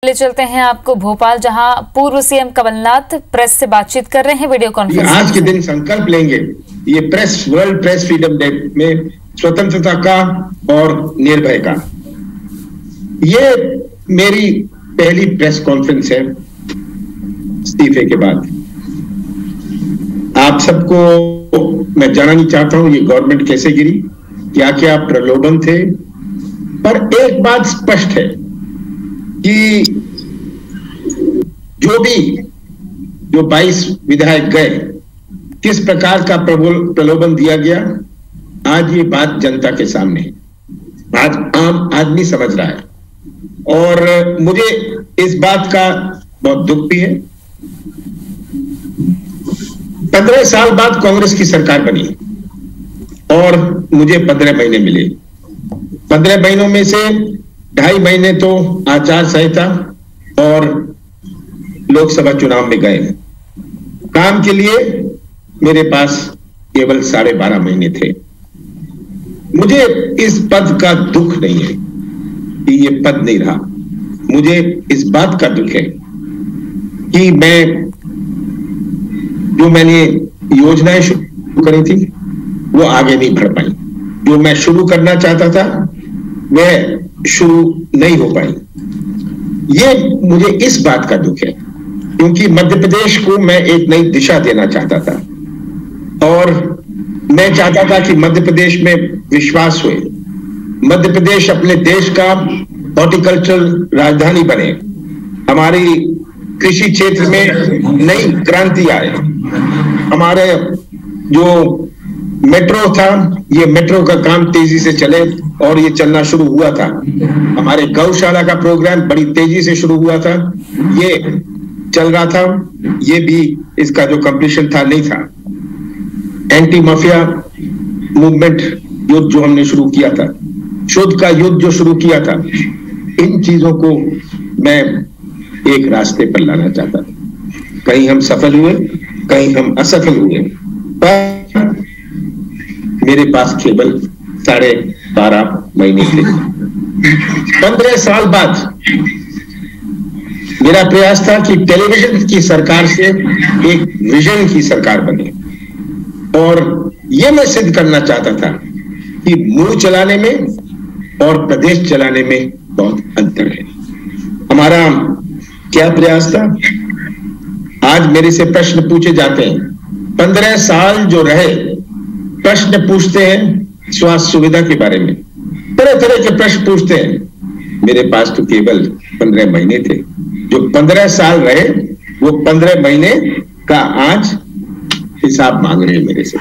ले चलते हैं आपको भोपाल, जहां पूर्व सीएम कमलनाथ प्रेस से बातचीत कर रहे हैं वीडियो कॉन्फ्रेंस। आज के दिन संकल्प लेंगे ये press world press freedom day में स्वतंत्रता का और निर्भय का। ये मेरी पहली प्रेस कॉन्फ्रेंस है इस्तीफे के बाद। आप सबको मैं जानना चाहता हूं ये गवर्नमेंट कैसे गिरी, क्या क्या प्रलोभन थे, पर एक बात स्पष्ट है कि जो 22 विधायक गए, किस प्रकार का प्रलोभन दिया गया, आज ये बात जनता के सामने है, आज आम आदमी समझ रहा है। और मुझे इस बात का बहुत दुख भी है। 15 साल बाद कांग्रेस की सरकार बनी और मुझे 15 महीने मिले। 15 महीनों में से 2.5 महीने तो आचार संहिता और लोकसभा चुनाव में गए। काम के लिए मेरे पास केवल 12.5 महीने थे। मुझे इस पद का दुख नहीं है कि ये पद नहीं रहा। मुझे इस बात का दुख है कि मैंने योजनाएं शुरू करी थी वो आगे नहीं बढ़ पाई। जो मैं शुरू करना चाहता था वह शुरू नहीं हो पाई। ये मुझे इस बात का दुख है क्योंकि मध्य प्रदेश को मैं एक नई दिशा देना चाहता था और मैं चाहता था कि मध्य प्रदेश में विश्वास हुए, मध्य प्रदेश अपने देश का हॉर्टिकल्चरल राजधानी बने, हमारी कृषि क्षेत्र में नई क्रांति आए, हमारे जो मेट्रो था ये मेट्रो का काम तेजी से चले और ये चलना शुरू हुआ था। हमारे गौशाला का प्रोग्राम बड़ी तेजी से शुरू हुआ था, ये चल रहा था, ये भी इसका जो कंप्लीशन था नहीं था। एंटी माफिया मूवमेंट युद्ध जो हमने शुरू किया था, शुद्ध का युद्ध जो शुरू किया था, इन चीजों को मैं एक रास्ते पर लाना चाहता था। कहीं हम सफल हुए, कहीं हम असफल हुए, पर मेरे पास केवल 12.5 महीने थे। 15 साल बाद मेरा प्रयास था कि टेलीविजन की सरकार से एक विजन की सरकार बने और यह मैं सिद्ध करना चाहता था कि मुंह चलाने में और प्रदेश चलाने में बहुत अंतर है। हमारा क्या प्रयास था? आज मेरे से प्रश्न पूछे जाते हैं, 15 साल जो रहे प्रश्न पूछते हैं स्वास्थ्य सुविधा के बारे में, तरह तरह के प्रश्न पूछते हैं। मेरे पास तो केवल 15 महीने थे। जो 15 साल रहे वो 15 महीने का आज हिसाब मांग रहे हैं मेरे से।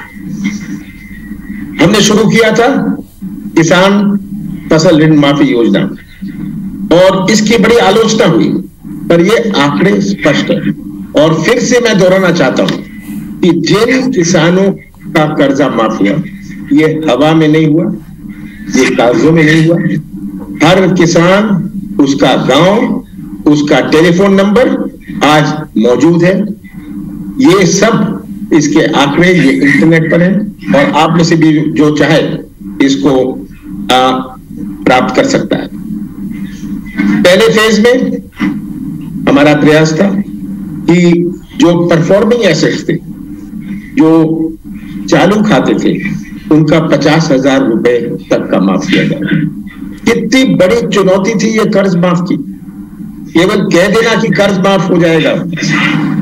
हमने शुरू किया था किसान फसल ऋण माफी योजना और इसकी बड़ी आलोचना हुई, पर ये आंकड़े स्पष्ट है। और फिर से मैं दोहराना चाहता हूं कि जिन किसानों का कर्जा माफ हुआ ये हवा में नहीं हुआ, ये कागजों में नहीं हुआ। हर किसान, उसका गांव, उसका टेलीफोन नंबर आज मौजूद है। ये सब इसके आंकड़े ये इंटरनेट पर है और आप में से भी जो चाहे इसको प्राप्त कर सकता है। पहले फेज में हमारा प्रयास था कि जो परफॉर्मिंग एसेट्स थे, जो चालू खाते थे, उनका 50,000 रुपए तक का माफ किया जाए। कितनी बड़ी चुनौती थी ये कर्ज माफ की। केवल कह देना कि कर्ज माफ हो जाएगा,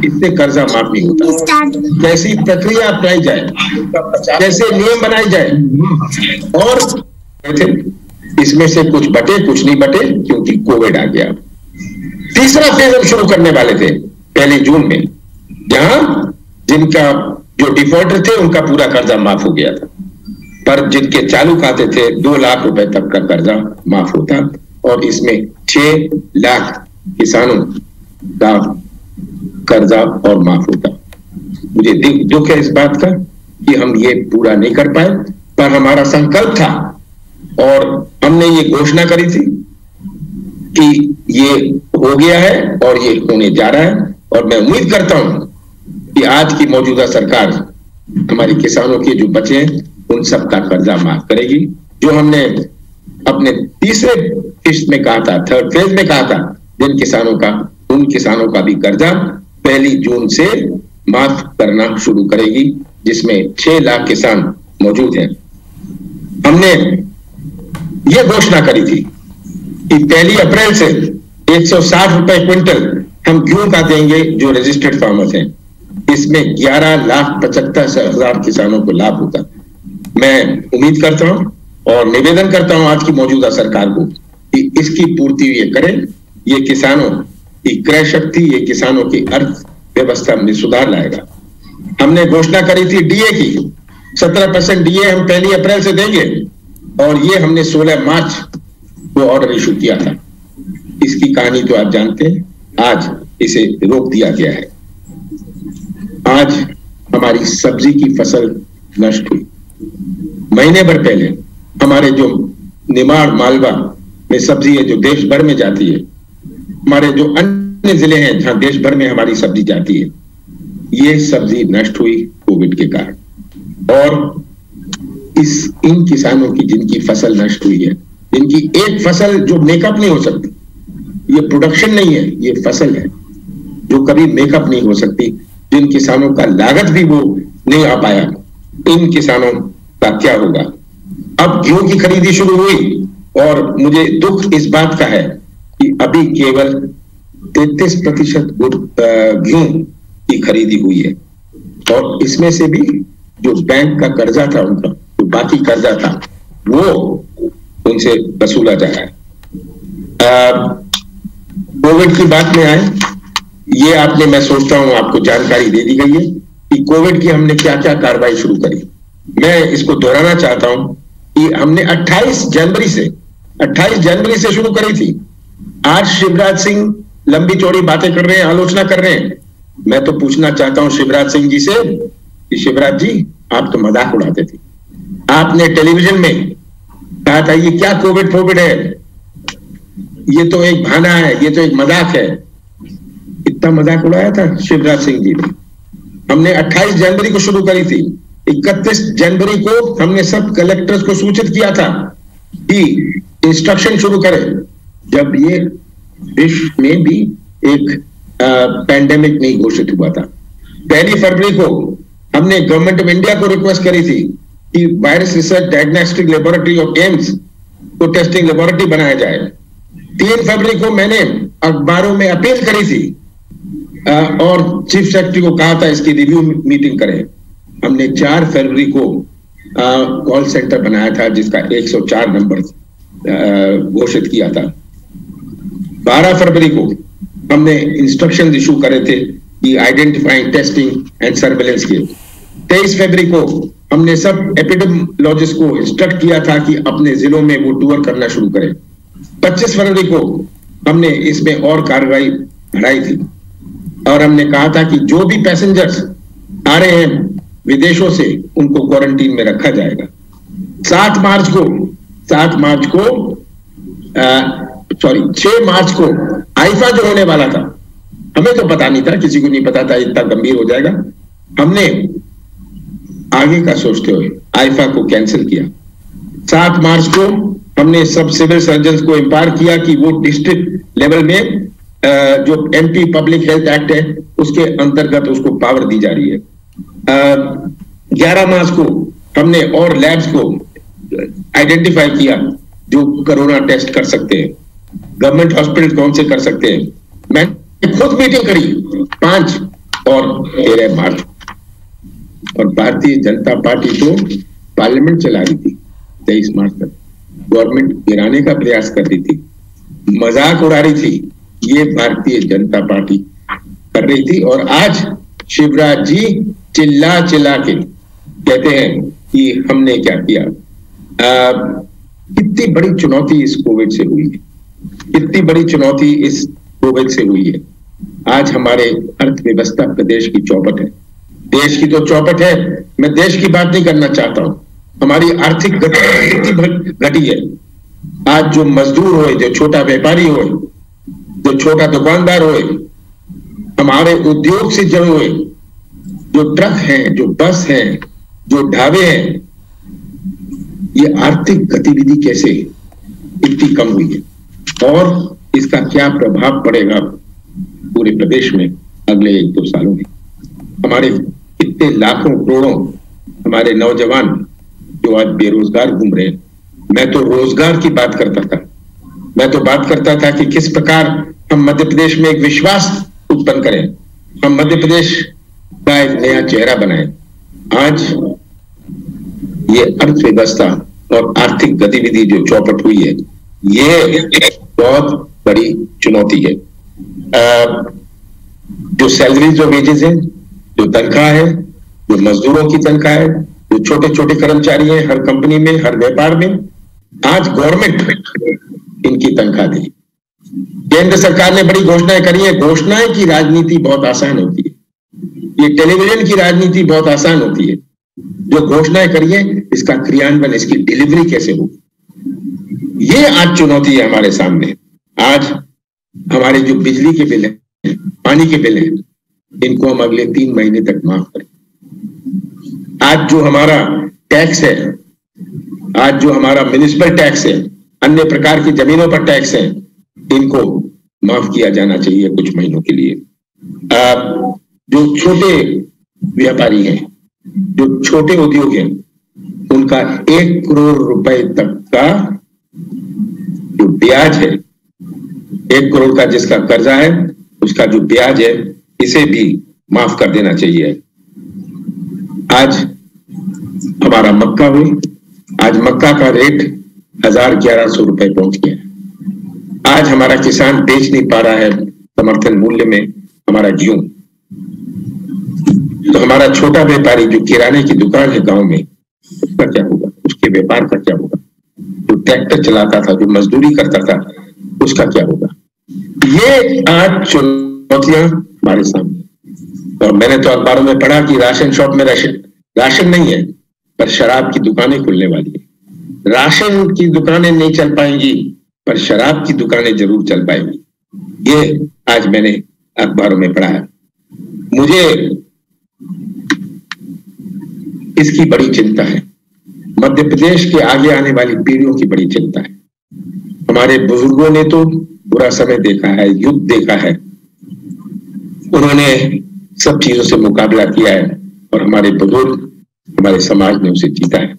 इससे कर्जा माफ नहीं होता। कैसी प्रक्रिया अपनाई जाए, कैसे नियम बनाए जाए, और इसमें से कुछ बटे कुछ नहीं बटे क्योंकि कोविड आ गया। तीसरा फेज हम शुरू करने वाले थे 1 जून में, जहां जिनका जो डिफॉल्टर थे उनका पूरा कर्जा माफ हो गया था, पर जिनके चालू खाते थे 2 लाख रुपए तक का कर्जा माफ होता और इसमें 6 लाख किसानों का कर्जा और माफ होता। मुझे दुख है इस बात का कि हम ये पूरा नहीं कर पाए, पर हमारा संकल्प था और हमने ये घोषणा करी थी कि ये हो गया है और ये होने जा रहा है। और मैं उम्मीद करता हूं कि आज की मौजूदा सरकार हमारी किसानों के जो बचे हैं उन सब का कर्जा माफ करेगी। जो हमने अपने तीसरे किस्त में कहा था, 3rd फेज में कहा था, उन किसानों का भी कर्जा 1 जून से माफ करना शुरू करेगी, जिसमें 6 लाख किसान मौजूद हैं। हमने ये घोषणा करी थी कि 1 अप्रैल से 160 रुपए क्विंटल हम गेहूं का देंगे जो रजिस्टर्ड फार्मर्स हैं। इसमें 11,75,000 किसानों को लाभ होता। मैं उम्मीद करता हूं और निवेदन करता हूं आज की मौजूदा सरकार को कि इसकी पूर्ति ये करें। ये किसानों की क्रय शक्ति, ये किसानों की अर्थव्यवस्था में सुधार लाएगा। हमने घोषणा करी थी डीए की, 17% डीए हम 1 अप्रैल से देंगे और ये हमने 16 मार्च को ऑर्डर इशू किया था। इसकी कहानी तो आप जानते हैं, आज इसे रोक दिया गया है। आज हमारी सब्जी की फसल नष्ट हुई। महीने भर पहले हमारे जो निमाड़ मालवा में सब्जी है जो देश भर में जाती है, हमारे जो अन्य जिले हैं जहां देश भर में हमारी सब्जी जाती है, ये सब्जी नष्ट हुई कोविड के कारण। और इन किसानों की जिनकी फसल नष्ट हुई है, जिनकी एक फसल जो मेकअप नहीं हो सकती, ये प्रोडक्शन नहीं है, ये फसल है जो कभी मेकअप नहीं हो सकती, जिन किसानों का लागत भी वो नहीं आ पाया, इन किसानों का क्या होगा। अब गेहूं की खरीदी शुरू हुई और मुझे दुख इस बात का है कि अभी केवल 33% गेहूं की खरीदी हुई है और इसमें से भी जो बैंक का कर्जा था उनका, जो बाकी कर्जा था, वो उनसे वसूला जा रहा है। कोविड की बात में आए, ये आपने, मैं सोचता हूं आपको जानकारी दे दी गई है कि कोविड की हमने क्या क्या कार्रवाई शुरू करी। मैं इसको दोहराना चाहता हूं कि हमने 28 जनवरी से शुरू करी थी। आज शिवराज सिंह लंबी चौड़ी बातें कर रहे हैं, आलोचना कर रहे हैं। मैं तो पूछना चाहता हूं शिवराज सिंह जी से कि शिवराज जी, आप तो मजाक उड़ाते थे। आपने टेलीविजन में कहा था ये क्या कोविड है, ये तो एक बहाना है, ये तो एक मजाक है। इतना मजाक उड़ाया था शिवराज सिंह जी ने। हमने 28 जनवरी को शुरू करी थी। 31 जनवरी को हमने सब कलेक्टर्स को सूचित किया था कि इंस्ट्रक्शन शुरू करें, जब ये विश्व में भी एक पैंडेमिक नहीं घोषित हुआ था। 1 फरवरी को हमने गवर्नमेंट ऑफ इंडिया को रिक्वेस्ट करी थी कि virus research diagnostic laboratory of AIIMS को टेस्टिंग लेबोरेटरी बनाया जाए। 3 फरवरी को मैंने अखबारों में अपील करी थी और चीफ सेक्रेटरी को कहा था इसकी रिव्यू मीटिंग करें। हमने 4 फरवरी को कॉल सेंटर बनाया था जिसका 104 नंबर घोषित किया था। 12 फरवरी को हमने इंस्ट्रक्शन इशू करे थे कि आइडेंटिफाइंग, टेस्टिंग एंड सर्वेलेंस के। 23 फरवरी को हमने सब एपिडेमियोलॉजिस्ट को इंस्ट्रक्ट किया था कि अपने जिलों में वो टूर करना शुरू करें। 25 फरवरी को हमने इसमें और कार्रवाई बढ़ाई थी और हमने कहा था कि जो भी पैसेंजर्स आ रहे हैं विदेशों से, उनको क्वारंटीन में रखा जाएगा। 6 मार्च को आईफा जो होने वाला था, हमें तो पता नहीं था, किसी को नहीं पता था इतना गंभीर हो जाएगा। हमने आगे का सोचते हुए आईफा को कैंसिल किया। 7 मार्च को हमने सब सिविल सर्जन को एम्पावर किया कि वो डिस्ट्रिक्ट लेवल में जो एमपी पब्लिक हेल्थ एक्ट है उसके अंतर्गत उसको पावर दी जा रही है। 11 मार्च को हमने और लैब्स को आइडेंटिफाई किया जो कोरोना टेस्ट कर सकते हैं। गवर्नमेंट हॉस्पिटल कौन से कर सकते हैं, मैं खुद मीटिंग करी 5 और 13 मार्च। और भारतीय जनता पार्टी तो पार्लियामेंट चला रही थी 23 मार्च तक, गवर्नमेंट गिराने का प्रयास कर रही थी, मजाक उड़ा रही थी। ये भारतीय जनता पार्टी कर रही थी और आज शिवराज जी चिल्ला के कहते हैं कि हमने क्या किया। कितनी बड़ी चुनौती इस कोविड से हुई है, कितनी बड़ी चुनौती इस कोविड से हुई है। आज हमारे अर्थव्यवस्था प्रदेश की चौपट है, देश की तो चौपट है। मैं देश की बात नहीं करना चाहता हूं, हमारी आर्थिक गति घटी है। आज जो मजदूर होए, जो छोटा व्यापारी होए, जो छोटा दुकानदार होए, हमारे उद्योग से जुड़े हुए जो ट्रक हैं, जो बस हैं, जो ढाबे हैं, ये आर्थिक गतिविधि कैसे इतनी कम हुई है। और इसका क्या प्रभाव पड़ेगा पूरे प्रदेश में अगले 1-2 सालों में। हमारे कितने लाखों करोड़ों हमारे नौजवान जो आज बेरोजगार घूम रहे हैं। मैं तो रोजगार की बात करता था, मैं तो बात करता था कि किस प्रकार हम मध्य प्रदेश में एक विश्वास उत्पन्न करें, हम मध्य प्रदेश का एक नया चेहरा बनाएं। आज ये अर्थव्यवस्था और आर्थिक गतिविधि जो चौपट हुई है, ये बहुत बड़ी चुनौती है। जो सैलरीज और वेजेस हैं, जो तनख्वाह है, जो मजदूरों की तनख्वाह है, जो छोटे छोटे कर्मचारी हैं हर कंपनी में, हर व्यापार में, आज गवर्नमेंट इनकी तनख्वाह दी। केंद्र सरकार ने बड़ी घोषणाएं करी है। घोषणाएं की राजनीति बहुत आसान होती है, ये टेलीविजन की राजनीति बहुत आसान होती है। जो घोषणाएं करी है, इसका क्रियान्वयन, इसकी डिलीवरी कैसे होगी, ये आज चुनौती है हमारे सामने। आज हमारे जो बिजली के बिल है, पानी के बिल है, इनको हम अगले 3 महीने तक माफ करें। आज जो हमारा टैक्स है, आज जो हमारा म्युनिसिपल टैक्स है, अन्य प्रकार की जमीनों पर टैक्स है, इनको माफ किया जाना चाहिए कुछ महीनों के लिए। जो छोटे व्यापारी हैं, जो छोटे उद्योग हैं, उनका 1 करोड़ रुपए तक का जो ब्याज है, 1 करोड़ का जिसका कर्जा है, उसका जो ब्याज है, इसे भी माफ कर देना चाहिए। आज हमारा मक्का हुई, आज मक्का का रेट 1100 रुपए पहुंच गया है। आज हमारा किसान बेच नहीं पा रहा है समर्थन मूल्य में हमारा गेहूं। तो हमारा छोटा व्यापारी जो किराने की दुकान है गांव में, उसका क्या होगा, उसके व्यापार का क्या होगा? जो ट्रैक्टर चलाता था, जो मजदूरी करता था, उसका क्या होगा? ये आज चुनौतियां हमारे सामने। और मैंने तो अखबारों में पढ़ा कि राशन शॉप में राशन नहीं है, पर शराब की दुकानें खुलने वाली है। राशन की दुकानें नहीं चल पाएंगी, पर शराब की दुकानें जरूर चल पाएंगी। ये आज मैंने अखबारों में पढ़ा है। मुझे इसकी बड़ी चिंता है। मध्य प्रदेश के आगे आने वाली पीढ़ियों की बड़ी चिंता है। हमारे बुजुर्गों ने तो बुरा समय देखा है, युद्ध देखा है, उन्होंने सब चीजों से मुकाबला किया है, और हमारे बुजुर्ग, हमारे समाज ने उसे जीता है।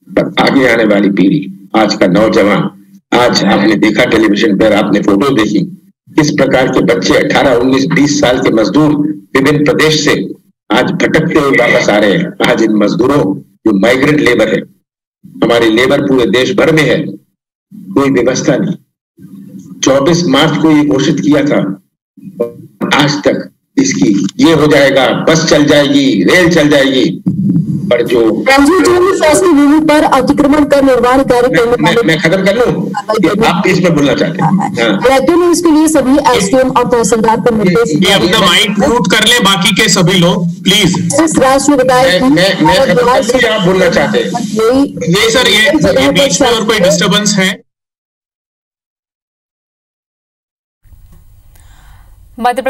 पर आगे आने वाली पीढ़ी, आज का नौजवान, आज आपने देखा टेलीविजन पर, आपने फोटो देखी, किस प्रकार के बच्चे 18, 19, 20 साल के मजदूर विभिन्न प्रदेश से आज भटकते हुए वापस आ रहे हैं। आज इन मजदूरों, जो माइग्रेंट लेबर है, हमारी लेबर पूरे देश भर में है, कोई व्यवस्था नहीं। 24 मार्च को ये घोषित किया था, आज तक इसकी ये हो जाएगा, बस चल जाएगी, रेल चल जाएगी, पर जो फैसले भूमि पर अतिक्रमण कर निर्माण कार्य करने वाले, मैं खत्म कर लूं, आप इसमें बोलना चाहते हैं? कलेक्टर ने इसके लिए सभी एसडीएम और तहसीलदार को निर्देश दिया। अपना माइक म्यूट कर ले बाकी के सभी लोग प्लीज। राष्ट्र ने बताया कि मैं आप बोलना चाहते हैं? नहीं सर, ये बीच में और कोई डिस्टर्बेंस है? मध्य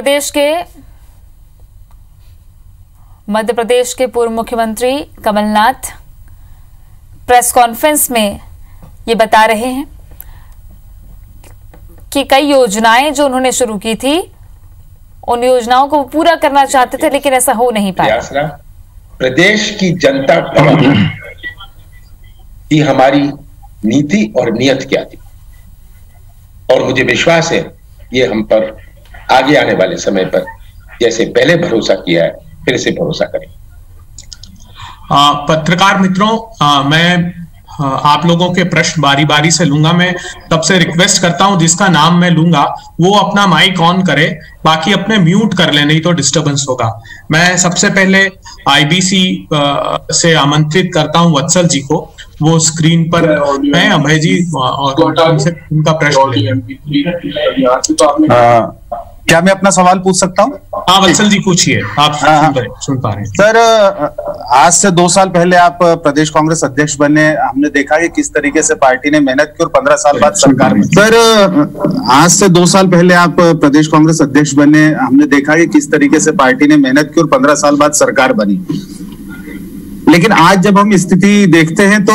प्रदेश के पूर्व मुख्यमंत्री कमलनाथ प्रेस कॉन्फ्रेंस में ये बता रहे हैं कि कई योजनाएं जो उन्होंने शुरू की थी, उन योजनाओं को पूरा करना चाहते थे, लेकिन ऐसा हो नहीं पाया। प्रदेश की जनता की हमारी नीति और नियत क्या थी, और मुझे विश्वास है ये हम पर आगे आने वाले समय पर जैसे पहले भरोसा किया है, फिर से भरोसा करें। पत्रकार मित्रों, मैं आप लोगों के प्रश्न बारी बारी से लूंगा। मैं सबसे रिक्वेस्ट करता हूं, जिसका नाम मैं लूंगा वो अपना माइक ऑन करे, बाकी अपने म्यूट कर ले, नहीं तो डिस्टरबेंस होगा। मैं सबसे पहले आईबीसी से आमंत्रित करता हूं वत्सल जी को, वो स्क्रीन पर हैं। अभय जी और उनका प्रश्न। क्या मैं अपना सवाल पूछ सकता हूँ? हाँ वत्सल जी पूछिए, आप सुन पा रहे हैं। सर, आज से 2 साल पहले आप प्रदेश कांग्रेस अध्यक्ष बने, हमने देखा कि किस तरीके से पार्टी ने मेहनत की और 15 साल बाद सरकार बनी। सर, आज से 2 साल पहले आप प्रदेश कांग्रेस अध्यक्ष बने, हमने देखा कि किस तरीके से पार्टी ने मेहनत की और 15 साल बाद सरकार बनी। लेकिन आज जब हम स्थिति देखते हैं तो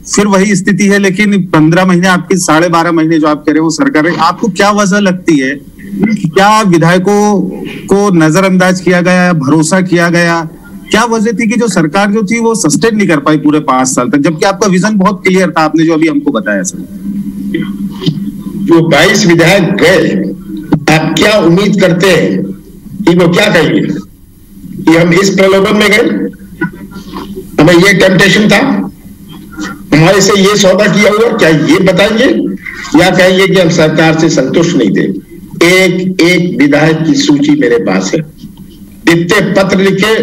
फिर वही स्थिति है। लेकिन 15 महीने आपकी 12.5 महीने जो आप कह रहे हो वो सरकार है, आपको क्या वजह लगती है? क्या विधायकों को नजरअंदाज किया गया, भरोसा किया गया? क्या वजह थी कि जो सरकार जो थी वो सस्टेन नहीं कर पाई पूरे 5 साल तक, जबकि आपका विजन बहुत क्लियर था, आपने जो अभी हमको बताया सर? जो 22 विधायक गए, आप क्या उम्मीद करते हैं कि वो क्या कहेंगे कि हम इस प्रलोभन में गए, हमें ये टेम्पटेशन था, हमारे से ये सौदा किया हुआ, क्या ये बताएंगे? या कहेंगे कि हम सरकार से संतुष्ट नहीं थे? एक एक विधायक की सूची मेरे पास है, कितने पत्र लिखे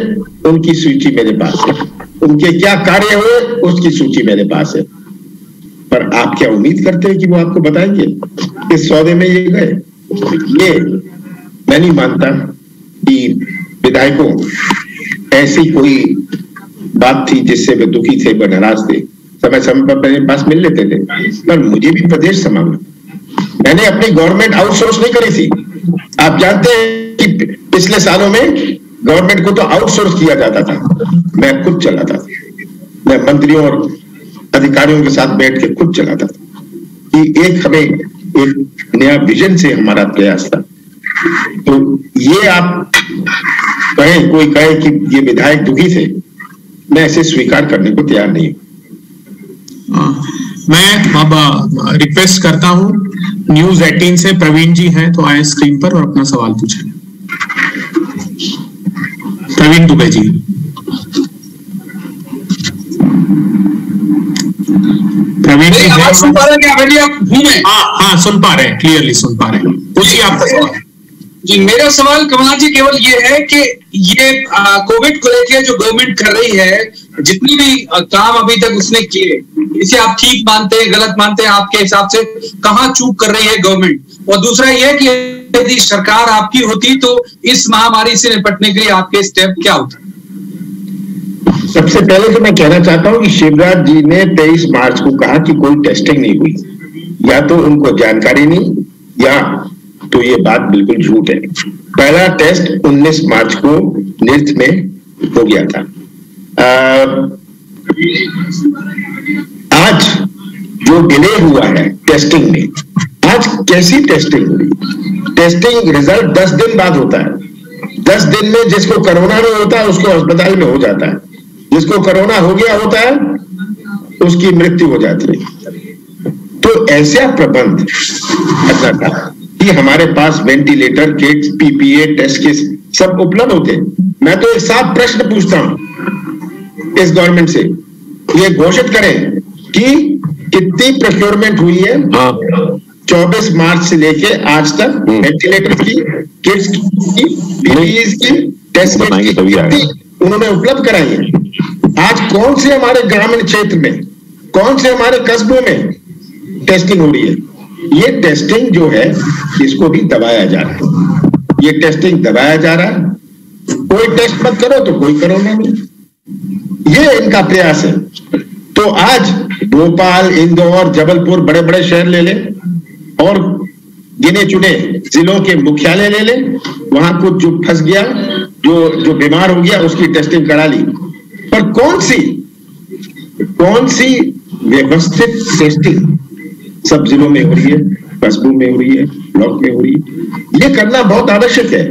उनकी सूची मेरे पास है, उनके क्या कार्य हुए उसकी सूची मेरे पास है। पर आप क्या उम्मीद करते हैं कि वो आपको बताएंगे इस सौदे में ये गए? ये मैं नहीं मानता कि विधायकों ऐसी कोई बात थी जिससे वे दुखी थे, वे नाराज थे। समय समय पर मेरे पास मिल लेते थे, पर मुझे भी प्रदेश संभालना। मैंने अपनी गवर्नमेंट आउटसोर्स नहीं करी थी। आप जानते हैं कि पिछले सालों में गवर्नमेंट को तो आउटसोर्स किया जाता था, मैं खुद चलाता था। मैं मंत्रियों और अधिकारियों के साथ बैठ के खुद चलाता था कि एक हमें एक नया विजन से हमारा प्रयास था। तो ये आप कहें, कोई कहे कि ये विधायक दुखी थे, मैं इसे स्वीकार करने को तैयार नहीं हूं। मैं अब रिक्वेस्ट करता हूं, न्यूज 18 से प्रवीण जी हैं तो आए स्क्रीन पर और अपना सवाल पूछें। प्रवीण दुबे जी। प्रवीण जी सुन पा रहे हैं? हाँ सुन पा रहे हैं, क्लियरली सुन पा रहे हैं। पूछिए आपका सवाल। जी, मेरा सवाल कमलनाथ जी केवल ये है कि ये कोविड को लेकर जो गवर्नमेंट कर रही है, जितनी भी काम अभी तक उसने किए, इसे आप ठीक मानते हैं, गलत मानते हैं? आपके हिसाब से कहाँ चूक कर रही है गवर्नमेंट? और दूसरा ये कि यदि सरकार आपकी होती तो इस महामारी से निपटने के लिए आपके स्टेप क्या होते? सबसे पहले तो मैं कहना चाहता हूं कि शिवराज जी ने 23 मार्च को कहा कि कोई टेस्टिंग नहीं हुई। या तो उनको जानकारी नहीं, या तो ये बात बिल्कुल झूठ है। पहला टेस्ट 19 मार्च को निर्थ में हो गया था। आज जो डिले हुआ है टेस्टिंग में, आज कैसी टेस्टिंग हुई? टेस्टिंग रिजल्ट 10 दिन बाद होता है। 10 दिन में जिसको कोरोना नहीं होता है उसको अस्पताल में हो जाता है, जिसको कोरोना हो गया होता है उसकी मृत्यु हो जाती है। तो ऐसा प्रबंध करना था कि हमारे पास ventilator, kits, PPE, test kit सब उपलब्ध होते। मैं तो एक साफ प्रश्न पूछता हूं इस गवर्नमेंट से, ये घोषित करें कि कितनी प्रोक्योरमेंट हुई है 24 मार्च से लेके आज तक, वेंटिलेटर की, किट्स की, पीपीई की, टेस्ट किट की उन्होंने उपलब्ध कराई है। आज कौन से हमारे ग्रामीण क्षेत्र में, कौन से हमारे कस्बों में टेस्टिंग हो रही है? ये टेस्टिंग जो है इसको भी दबाया जा रहा है। ये टेस्टिंग दबाया जा रहा है। कोई टेस्ट मत करो तो कोई कोरोना नहीं, ये इनका प्रयास है। तो आज भोपाल, इंदौर, जबलपुर, बड़े बड़े शहर ले लें और गिने चुने जिलों के मुख्यालय ले लें, वहां कुछ जो फंस गया, जो बीमार हो गया उसकी टेस्टिंग करा ली। पर कौन सी व्यवस्थित टेस्टिंग सब जिलों में हो रही है, कस्बों में हो रही है, ब्लॉक में हो रही है? ये करना बहुत आवश्यक है,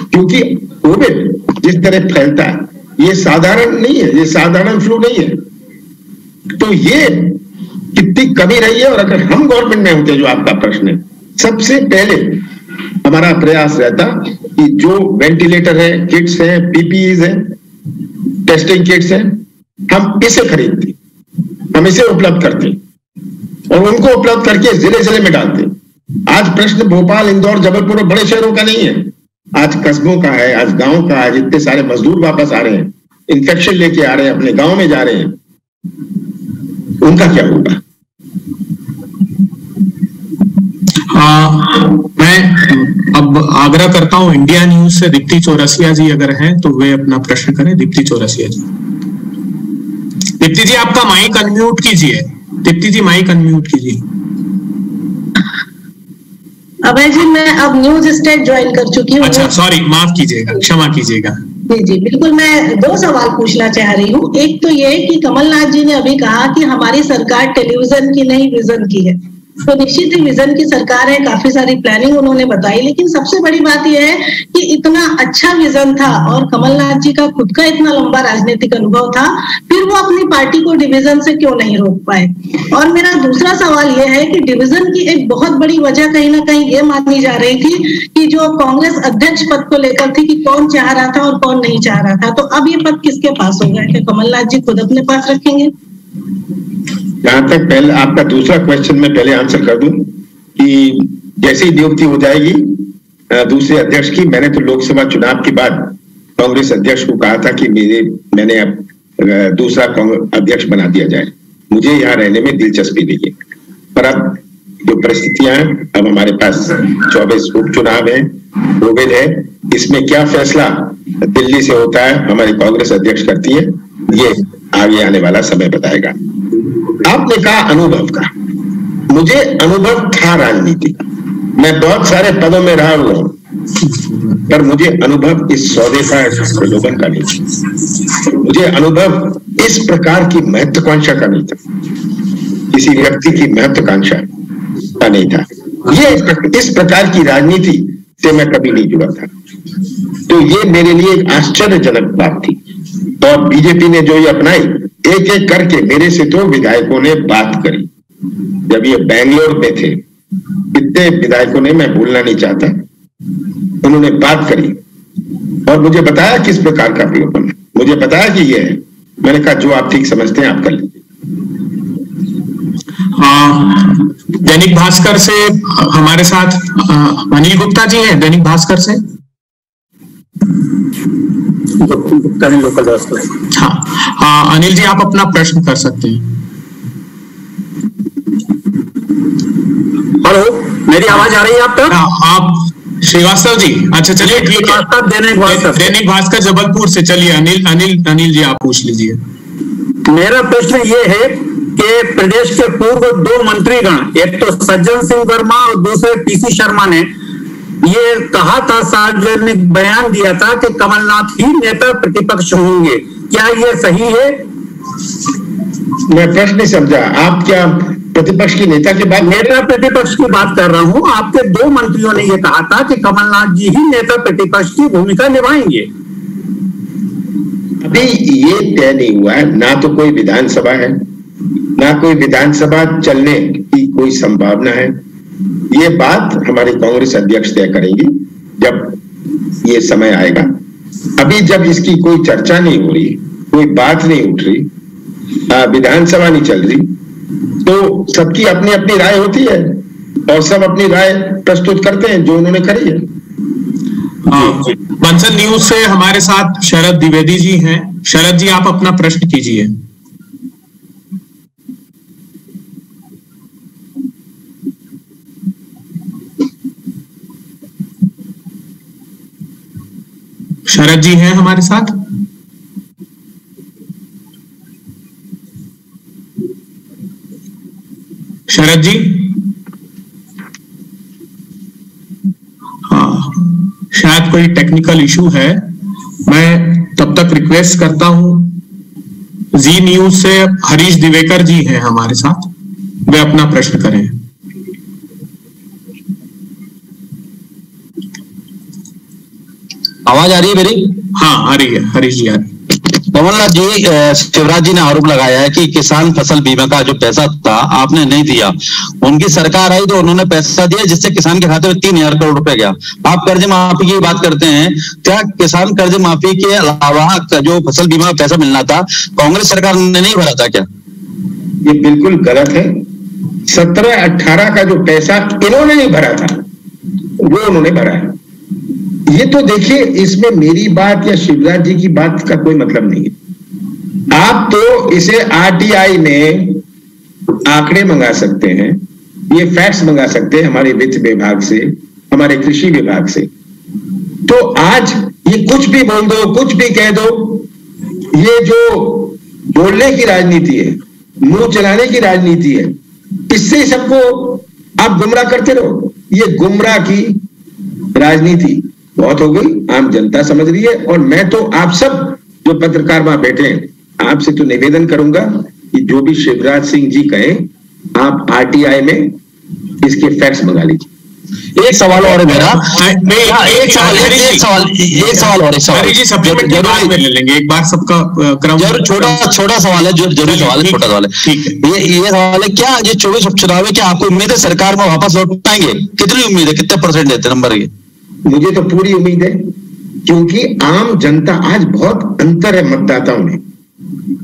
क्योंकि कोविड जिस तरह फैलता है ये साधारण नहीं है, ये साधारण फ्लू नहीं है। तो ये कितनी कमी रही है। और अगर हम गवर्नमेंट में होते, जो आपका प्रश्न है, सबसे पहले हमारा प्रयास रहता कि जो वेंटिलेटर है, किट्स है, पीपीई है, टेस्टिंग किट्स है, हम इसे खरीदते, हम इसे उपलब्ध करते और उनको उपलब्ध करके जिले जिले में डालते। आज प्रश्न भोपाल, इंदौर, जबलपुर और बड़े शहरों का नहीं है, आज कस्बों का है, आज गांव का है। जितने सारे मजदूर वापस आ रहे हैं, इन्फेक्शन लेके आ रहे हैं, अपने गांव में जा रहे हैं, उनका क्या होगा? मैं अब आग्रह करता हूं इंडिया न्यूज से दीप्ति चौरसिया जी अगर हैं तो वे अपना प्रश्न करें। दीप्ति चौरसिया जी। दीप्ति जी आपका माइक अनम्यूट कीजिए। दीप्ति जी माइक अनम्यूट कीजिए। अभय जी, मैं अब न्यूज स्टेट ज्वाइन कर चुकी हूँ। अच्छा, सॉरी, माफ कीजिएगा, क्षमा कीजिएगा। जी बिल्कुल, मैं 2 सवाल पूछना चाह रही हूँ। एक तो ये कि कमलनाथ जी ने अभी कहा कि हमारी सरकार टेलीविजन की नहीं विजन की है, तो निश्चित ही विजन की सरकार है, काफी सारी प्लानिंग उन्होंने बताई, लेकिन सबसे बड़ी बात यह है कि इतना अच्छा विजन था और कमलनाथ जी का खुद का इतना लंबा राजनीतिक अनुभव था, फिर वो अपनी पार्टी को डिवीजन से क्यों नहीं रोक पाए? और मेरा दूसरा सवाल यह है कि डिवीजन की एक बहुत बड़ी वजह कहीं ना कहीं ये मानी जा रही थी कि जो कांग्रेस अध्यक्ष पद को लेकर थी कि कौन चाह रहा था और कौन नहीं चाह रहा था, तो अब ये पद किसके पास होगा? क्या कमलनाथ जी खुद अपने पास रखेंगे? जहां तक पहले आपका दूसरा क्वेश्चन में पहले आंसर कर दूं कि जैसे ही नियुक्ति हो जाएगी दूसरे अध्यक्ष की, मैंने तो लोकसभा चुनाव के बाद कांग्रेस अध्यक्ष को कहा था कि मैंने अब दूसरा अध्यक्ष बना दिया जाए, मुझे यहाँ रहने में दिलचस्पी नहीं है। पर अब जो परिस्थितियां हैं, अब हमारे पास 24 उपचुनाव है, कोविड है, इसमें क्या फैसला दिल्ली से होता है हमारी कांग्रेस अध्यक्ष करती है, ये आगे आने वाला समय बताएगा। आपने कहा अनुभव का, मुझे अनुभव था राजनीति का, मैं बहुत सारे पदों में रहा हुआ हूं, पर मुझे अनुभव इस सौदे का, प्रलोभन का नहीं था। मुझे अनुभव इस प्रकार की महत्वाकांक्षा का नहीं था, किसी व्यक्ति की महत्वाकांक्षा का नहीं था। ये इस प्रकार की राजनीति से मैं कभी नहीं जुड़ा था, तो ये मेरे लिए एक आश्चर्यजनक बात थी। और बीजेपी ने जो ये अपनाई, एक एक करके मेरे से तो विधायकों ने बात करी। जब ये बेंगलोर में थे, कितने विधायकों ने, मैं भूलना नहीं चाहता, उन्होंने बात करी और मुझे बताया किस प्रकार का प्रलोभन है, मुझे बताया कि ये है। मैंने कहा जो आप ठीक समझते हैं आप कर लीजिए। दैनिक भास्कर से हमारे साथ अनिल गुप्ता जी हैं, दैनिक भास्कर से। हाँ, अनिल जी आप अपना प्रश्न कर सकते हैं। हेलो, मेरी आवाज आ रही है आप तक? आप श्रीवास्तव जी, अच्छा चलिए ठीक है, दैनिक भास्कर जबलपुर से। चलिए अनिल जी आप पूछ लीजिए। मेरा प्रश्न ये है कि प्रदेश के पूर्व 2 मंत्रीगण, एक तो सज्जन सिंह वर्मा और दूसरे पीसी शर्मा ने ये कहा था, सार्वजनिक बयान दिया था कि कमलनाथ ही नेता प्रतिपक्ष होंगे, क्या ये सही है? मैं प्रश्न नहीं समझा, आप क्या प्रतिपक्ष की नेता की बात? नेता प्रतिपक्ष की बात कर रहा हूं। आपके 2 मंत्रियों ने ये कहा था कि कमलनाथ जी ही नेता प्रतिपक्ष की भूमिका निभाएंगे। अभी ये तय नहीं हुआ है, ना तो कोई विधानसभा है, ना कोई विधानसभा चलने की कोई संभावना है। ये बात हमारे कांग्रेस अध्यक्ष तय करेंगी जब ये समय आएगा। अभी जब इसकी कोई चर्चा नहीं हो रही, कोई बात नहीं उठ रही, विधानसभा नहीं चल रही, तो सबकी अपनी अपनी राय होती है और सब अपनी राय प्रस्तुत करते हैं जो उन्होंने करी है। बंसल न्यूज से हमारे साथ शरद द्विवेदी जी हैं। शरद जी आप अपना प्रश्न कीजिए। शरद जी हैं हमारे साथ? शरद जी? हाँ, शायद कोई टेक्निकल इशू है। मैं तब तक रिक्वेस्ट करता हूं, जी न्यूज से हरीश दिवेकर जी हैं हमारे साथ, वे अपना प्रश्न करें। आवाज आ रही है मेरी? हाँ आ रही है, हरीश जी आ रही है। कमलनाथ जी, शिवराज जी ने आरोप लगाया है कि किसान फसल बीमा का जो पैसा था आपने नहीं दिया। उनकी सरकार आई तो उन्होंने पैसा दिया जिससे किसान के खाते में 3,000 करोड़ रुपए गया। आप कर्ज माफी की बात करते हैं, क्या किसान कर्ज माफी के अलावा जो फसल बीमा का पैसा मिलना था कांग्रेस सरकार ने नहीं भरा था क्या? ये बिल्कुल गलत है। 17-18 का जो पैसा इन्होंने नहीं भरा था वो उन्होंने भरा है। ये तो देखिए, इसमें मेरी बात या शिवराज जी की बात का कोई मतलब नहीं है। आप तो इसे आरटीआई में आंकड़े मंगा सकते हैं, ये फैक्ट्स मंगा सकते हैं हमारे वित्त विभाग से, हमारे कृषि विभाग से। तो आज ये कुछ भी बोल दो, कुछ भी कह दो, ये जो बोलने की राजनीति है, मुंह चलाने की राजनीति है, इससे सबको आप गुमराह करते रहो। ये गुमराह की राजनीति बहुत हो गई, आम जनता समझ रही है। और मैं तो आप सब जो पत्रकार वहां बैठे हैं, आपसे तो निवेदन करूंगा कि जो भी शिवराज सिंह जी कहे, आप आरटीआई में इसके फैक्ट्स मंगा लीजिए। एक सवाल और है मेरा, एक सवाल और सप्लीमेंट्री बाद में ले लेंगे, एक बार सबका क्रम। छोटा सवाल है, जरूरी सवाल है, छोटा सवाल है। ये सवाल है, क्या ये 24 उपचुनाव है, क्या आपको उम्मीद है सरकार में वापस लौट पाएंगे? कितनी उम्मीद है, कितने % देते नंबर ये? मुझे तो पूरी उम्मीद है, क्योंकि आम जनता, आज बहुत अंतर है मतदाताओं में।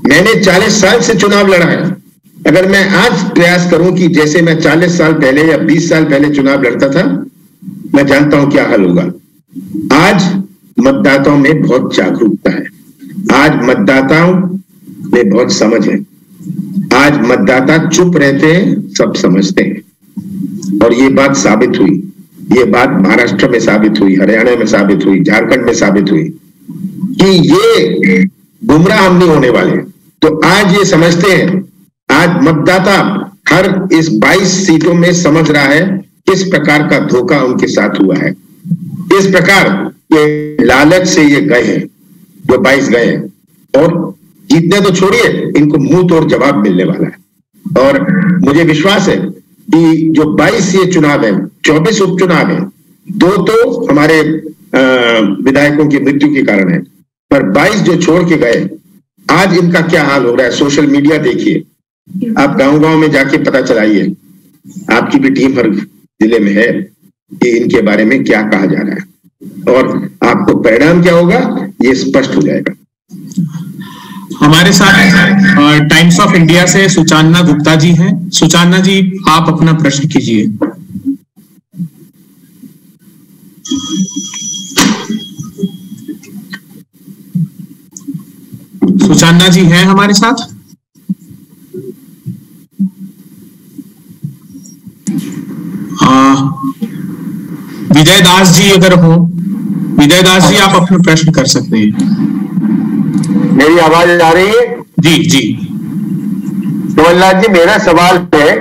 मैंने 40 साल से चुनाव लड़ा है। अगर मैं आज प्रयास करूं कि जैसे मैं 40 साल पहले या 20 साल पहले चुनाव लड़ता था, मैं जानता हूं क्या हाल होगा। आज मतदाताओं में बहुत जागरूकता है, आज मतदाताओं में बहुत समझ है, आज मतदाता चुप रहते हैं, सब समझते हैं। और ये बात साबित हुई, ये बात महाराष्ट्र में साबित हुई, हरियाणा में साबित हुई, झारखंड में साबित हुई कि ये गुमराह हम नहीं होने वाले। तो आज ये समझते हैं, आज मतदाता हर इस 22 सीटों में समझ रहा है किस प्रकार का धोखा उनके साथ हुआ है, इस प्रकार ये लालच से ये गए हैं, जो 22 गए हैं। और जीतने तो छोड़िए, इनको मुंह तोड़ जवाब मिलने वाला है। और मुझे विश्वास है कि जो 22 ये चुनाव है, 24 उपचुनाव है, 2 तो हमारे विधायकों की मृत्यु के कारण है, पर 22 जो छोड़ के गए, आज इनका क्या हाल हो रहा है। सोशल मीडिया देखिए, आप गांव-गांव में जाके पता चलाइए, आपकी भी टीम हर जिले में है, कि इनके बारे में क्या कहा जा रहा है, और आपको परिणाम क्या होगा ये स्पष्ट हो जाएगा। हमारे साथ टाइम्स ऑफ इंडिया से सुचान्ना गुप्ता जी हैं। सुचान्ना जी, आप अपना प्रश्न कीजिए। सुचान्ना जी हैं हमारे साथ? विजय दास जी अगर हो, विजय दास जी आप अपना प्रश्न कर सकते हैं। मेरी आवाज आ रही है? जी जी। कमलनाथ जी, मेरा सवाल है,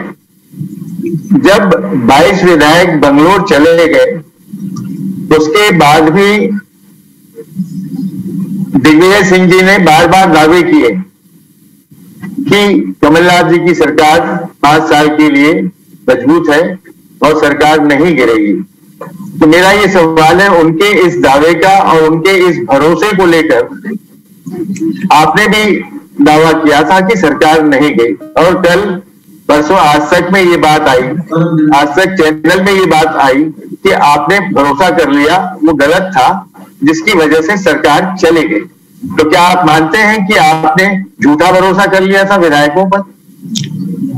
जब 22 विधायक बंगलोर चले गए, उसके बाद भी दिग्विजय सिंह जी ने बार बार दावे किए कि कमलनाथ जी की सरकार 5 साल के लिए मजबूत है और सरकार नहीं गिरेगी। तो मेरा ये सवाल है, उनके इस दावे का और उनके इस भरोसे को लेकर आपने भी दावा किया था कि सरकार नहीं गई, और कल परसों आज तक में ये बात आई, आज तक चैनल में ये बात आई कि आपने भरोसा कर लिया, वो गलत था, जिसकी वजह से सरकार चले गई। तो क्या आप मानते हैं कि आपने झूठा भरोसा कर लिया था विधायकों पर?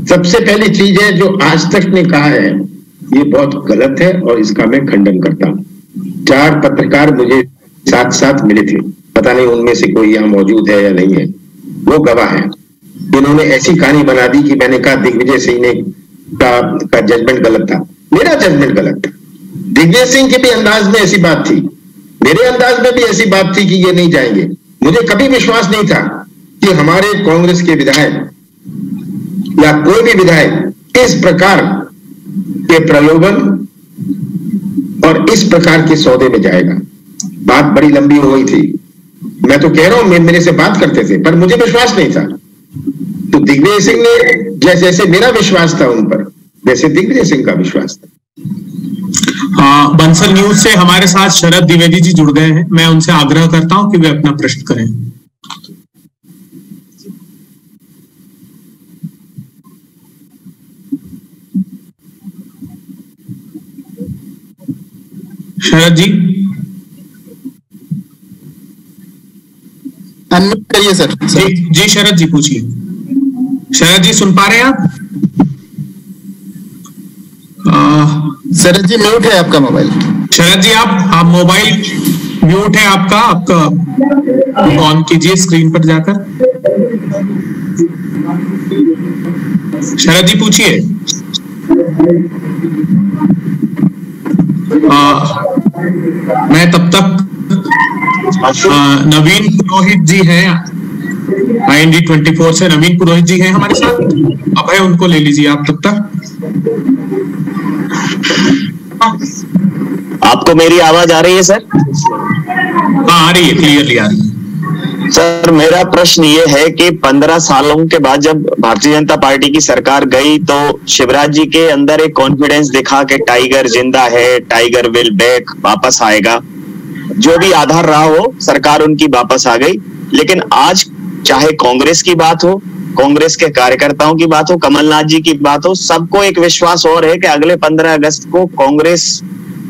सबसे पहली चीज है, जो आज तक ने कहा है ये बहुत गलत है और इसका मैं खंडन करता हूं। 4 पत्रकार मुझे साथ साथ मिले थे, पता नहीं उनमें से कोई यहाँ मौजूद है या नहीं है, वो गवाह है। इन्होंने ऐसी कहानी बना दी कि मैंने कहा दिग्विजय सिंह ने का जजमेंट गलत था। मेरा जजमेंट गलत था, दिग्विजय सिंह के भी अंदाज में ऐसी बात थी, मेरे अंदाज में भी ऐसी बात थी कि ये नहीं जाएंगे। मुझे कभी विश्वास नहीं था कि हमारे कांग्रेस के विधायक या कोई भी विधायक इस प्रकार के प्रलोभन और इस प्रकार के सौदे में जाएगा। बात बड़ी लंबी हो गई थी, मैं तो कह रहा हूं, मेरे से बात करते थे, पर मुझे विश्वास नहीं था। तो दिग्विजय सिंह ने जैसे मेरा विश्वास था उन पर, वैसे दिग्विजय सिंह का विश्वास था। बंसल न्यूज से हमारे साथ शरद द्विवेदी जी जुड़ गए हैं, मैं उनसे आग्रह करता हूं कि वे अपना प्रश्न करें। शरद जी अनम्यूट करिए सर। जी शरद जी पूछिए। शरद जी सुन पा रहे हैं आप? शरद जी म्यूट है आपका मोबाइल। शरद जी आप मोबाइल म्यूट है आपका ऑन कीजिए स्क्रीन पर जाकर। शरद जी पूछिए। मैं तब तक नवीन पुरोहित जी हैं IND24 से, नवीन पुरोहित जी हैं हमारे साथ, अब है उनको ले लीजिए आप तब तक। आपको मेरी आवाज आ रही है सर? हाँ, आ रही है, क्लियरली आ रही है। सर, मेरा प्रश्न ये है कि 15 सालों के बाद जब भारतीय जनता पार्टी की सरकार गई तो शिवराज जी के अंदर एक कॉन्फिडेंस दिखा कि टाइगर जिंदा है, टाइगर विल बैक, वापस आएगा। जो भी आधार रहा हो, सरकार उनकी वापस आ गई। लेकिन आज चाहे कांग्रेस की बात हो, कांग्रेस के कार्यकर्ताओं की बात हो, कमलनाथ जी की बात हो, सबको एक विश्वास और है कि अगले 15 अगस्त को कांग्रेस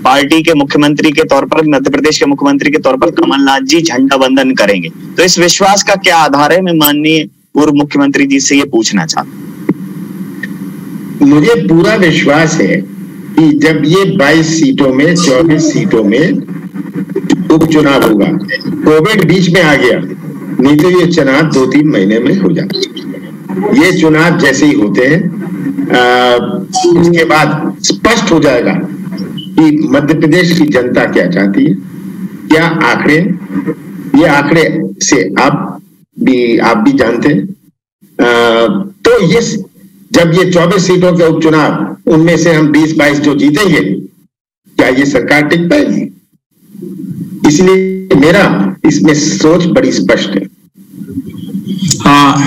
पार्टी के मुख्यमंत्री के तौर पर, मध्य प्रदेश के मुख्यमंत्री के तौर पर कमलनाथ जी झंडा बंदन करेंगे। तो इस विश्वास का क्या आधार है? मैं माननीय पूर्व मुख्यमंत्री जी से ये पूछना चाहता हूं। मुझे पूरा विश्वास है कि जब ये 22 सीटों में 24 सीटों में उपचुनाव होगा, कोविड बीच में आ गया, नहीं तो ये चुनाव 2-3 महीने में हो जाता। ये चुनाव जैसे ही होते हैं उसके बाद स्पष्ट हो जाएगा कि मध्य प्रदेश की जनता क्या चाहती है, क्या आंकड़े, ये आंकड़े से आप भी जानते हैं। तो ये जब ये 24 सीटों के उपचुनाव, उनमें से हम 20-22 जो जीतेंगे, क्या ये सरकार टिक पाएगी? इसलिए मेरा इसमें सोच बड़ी स्पष्ट है।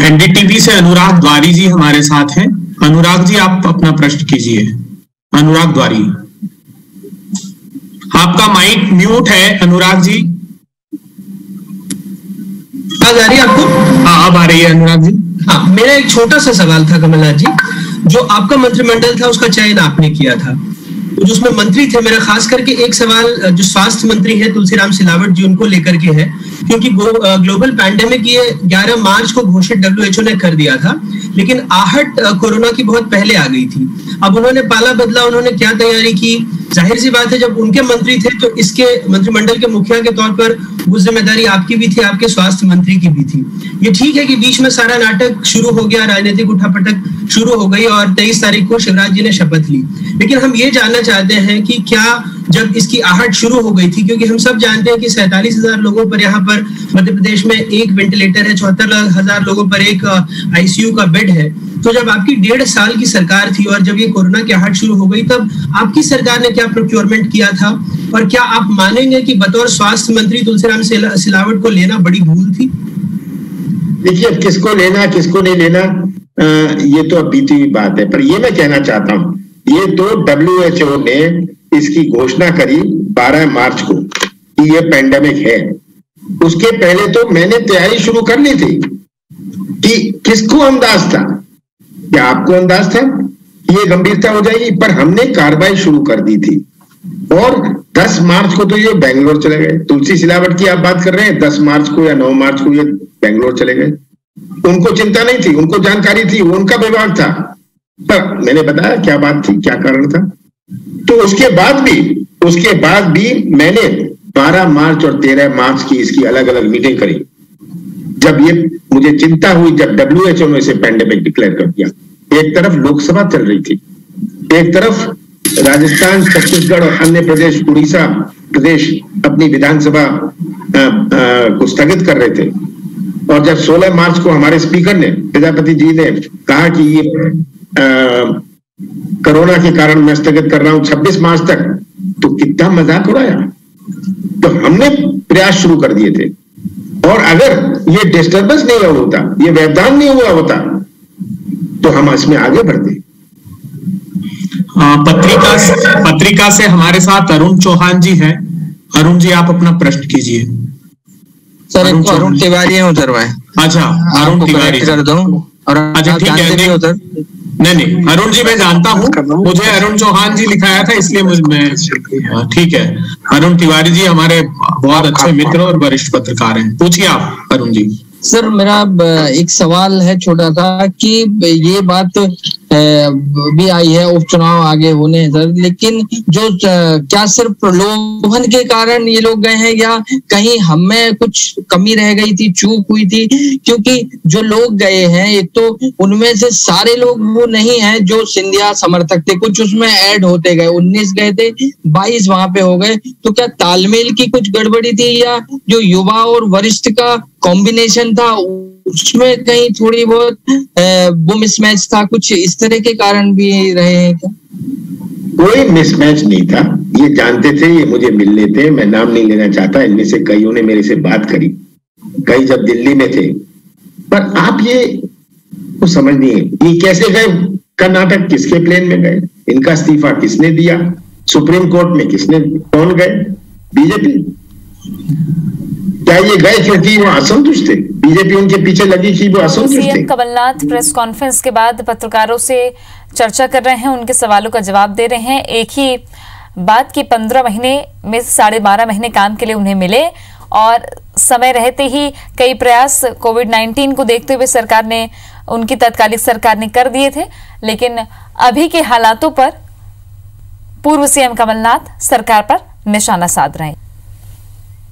एनडीटीवी से अनुराग द्वारी जी हमारे साथ हैं। अनुराग जी, आप अपना प्रश्न कीजिए। अनुराग द्वारी, आपका माइक म्यूट है। अनुराग जी, आवाज आ रही है आपको? हाँ, अब आ रही है अनुराग जी। हाँ, मेरा एक छोटा सा सवाल था कमलनाथ जी। जो आपका मंत्रिमंडल था उसका चयन आपने किया था, तो जो उसमें मंत्री थे, मेरा खास करके एक सवाल जो स्वास्थ्य मंत्री है तुलसीराम सिलावट जी, उनको लेकर के है, क्योंकि ग्लोबल पैंडेमिक ये 11 मार्च को घोषित WHO ने कर दिया था, लेकिन आहट कोरोना की बहुत पहले आ गई थी। अब उन्होंने पाला बदला, उन्होंने क्या तैयारी की? जाहिर सी बात है, जब उनके मंत्री थे तो इसके मंत्रिमंडल के मुखिया के तौर पर वो जिम्मेदारी आपकी भी थी, आपके स्वास्थ्य मंत्री की भी थी। ये ठीक है कि बीच में सारा नाटक शुरू हो गया, राजनीतिक उठापटक शुरू हो गई और 23 तारीख को शिवराज जी ने शपथ ली। लेकिन हम ये जानना चाहते हैं कि क्या जब इसकी आहट शुरू हो गई थी, क्योंकि हम सब जानते हैं कि 47,000 लोगों पर यहाँ पर मध्य प्रदेश में एक वेंटिलेटर है, 74,000 लोगों पर एक ICU का बेड है, तो जब आपकी 1.5 साल की सरकार थी और जब ये कोरोना की आहट शुरू हो गई, तब आपकी सरकार ने क्या प्रोक्योरमेंट किया था? और क्या आप मानेंगे कि बतौर स्वास्थ्य मंत्री तुलसीराम सिलावट को लेना बड़ी भूल थी? देखिए, किसको लेना किसको नहीं लेना ये तो अब बीती हुई बात है, पर ये मैं कहना चाहता हूं, ये तो WHO ने इसकी घोषणा करी 12 मार्च को कि ये पेंडेमिक है। उसके पहले तो मैंने तैयारी शुरू कर ली थी कि किसको अंदाज था, क्या आपको अंदाज था कि ये गंभीरता हो जाएगी? पर हमने कार्रवाई शुरू कर दी थी और 10 मार्च को तो ये बेंगलोर चले गए। तुलसी सिलावट की आप बात कर रहे हैं, 10 मार्च को या 9 मार्च को ये बेंगलोर चले गए। उनको चिंता नहीं थी, उनको जानकारी थी, वो उनका विभाग था। पर मैंने बताया क्या बात थी, क्या कारण था। तो उसके बाद भी मैंने 12 मार्च और 13 मार्च की इसकी अलग अलग मीटिंग करी। जब ये मुझे चिंता हुई, जब WHO ने इसे पेंडेमिक डिक्लेयर कर दिया, एक तरफ लोकसभा चल रही थी, एक तरफ राजस्थान, छत्तीसगढ़ और अन्य प्रदेश, उड़ीसा प्रदेश अपनी विधानसभा को स्थगित कर रहे थे। और जब 16 मार्च को हमारे स्पीकर ने, प्रजापति जी ने कहा कि ये कोरोना के कारण मैं स्थगित कर रहा हूं 26 मार्च तक, तो कितना मजाक उड़ाया। तो हमने प्रयास शुरू कर दिए थे, और अगर ये डिस्टर्बेंस नहीं हुआ होता, ये व्यवधान नहीं हुआ होता, तो हम इसमें आगे बढ़ते। पत्रिका से हमारे साथ अरुण चौहान जी हैं। अरुण जी, आप अपना प्रश्न कीजिए। सर, अरुण तिवारी है उधर में। अच्छा, अरुण तिवारी कर दूं? और अच्छा, ठीक है। उधर नहीं, अरुण जी मैं जानता हूँ, मुझे अरुण चौहान जी लिखाया था, इसलिए मैं ठीक है। अरुण तिवारी जी हमारे बहुत अच्छे मित्र और वरिष्ठ पत्रकार हैं। पूछिए आप अरुण जी। सर, मेरा एक सवाल है छोटा सा कि ये बात भी आई है उपचुनाव आगे होने हैं सर, लेकिन जो क्या सिर्फ प्रलोभन के कारण ये लोग गए हैं या कहीं हमें कुछ कमी रह गई थी, चूक हुई थी? क्योंकि जो लोग गए हैं, एक तो उनमें से सारे लोग वो नहीं है जो सिंधिया समर्थक थे, कुछ उसमें ऐड होते गए। 19 गए थे, 22 वहां पे हो गए। तो क्या तालमेल की कुछ गड़बड़ी थी या जो युवा और वरिष्ठ का कॉम्बिनेशन था उसमें कहीं थोड़ी बहुत वो मिसमैच था, कुछ इस तरह के कारण भी रहे हैं क्या? कोई मिसमैच नहीं था, ये जानते थे, ये मुझे मिलने थे, मैं नाम नहीं लेना चाहता, इनमें से कईयों ने मेरे से बात करी, कई जब दिल्ली में थे। पर आप ये को समझ नहीं है, ये कैसे गए कर्नाटक, किसके प्लेन में गए, इनका इस्तीफा किसने दिया, सुप्रीम कोर्ट में किसने, कौन गए, बीजेपी। क्या ये गए क्योंकि वो असंतुष्ट थे, बीजेपी उनके पीछे लगी कि वो असंतुष्ट थे? सीएम कमलनाथ प्रेस कॉन्फ्रेंस के बाद पत्रकारों से चर्चा कर रहे हैं, उनके सवालों का जवाब दे रहे हैं। एक ही बात की 15 महीने में 12.5 महीने काम के लिए उन्हें मिले और समय रहते ही कई प्रयास कोविड-19 को देखते हुए सरकार ने, उनकी तत्कालिक सरकार ने कर दिए थे, लेकिन अभी के हालातों पर पूर्व सीएम कमलनाथ सरकार पर निशाना साध रहे हैं।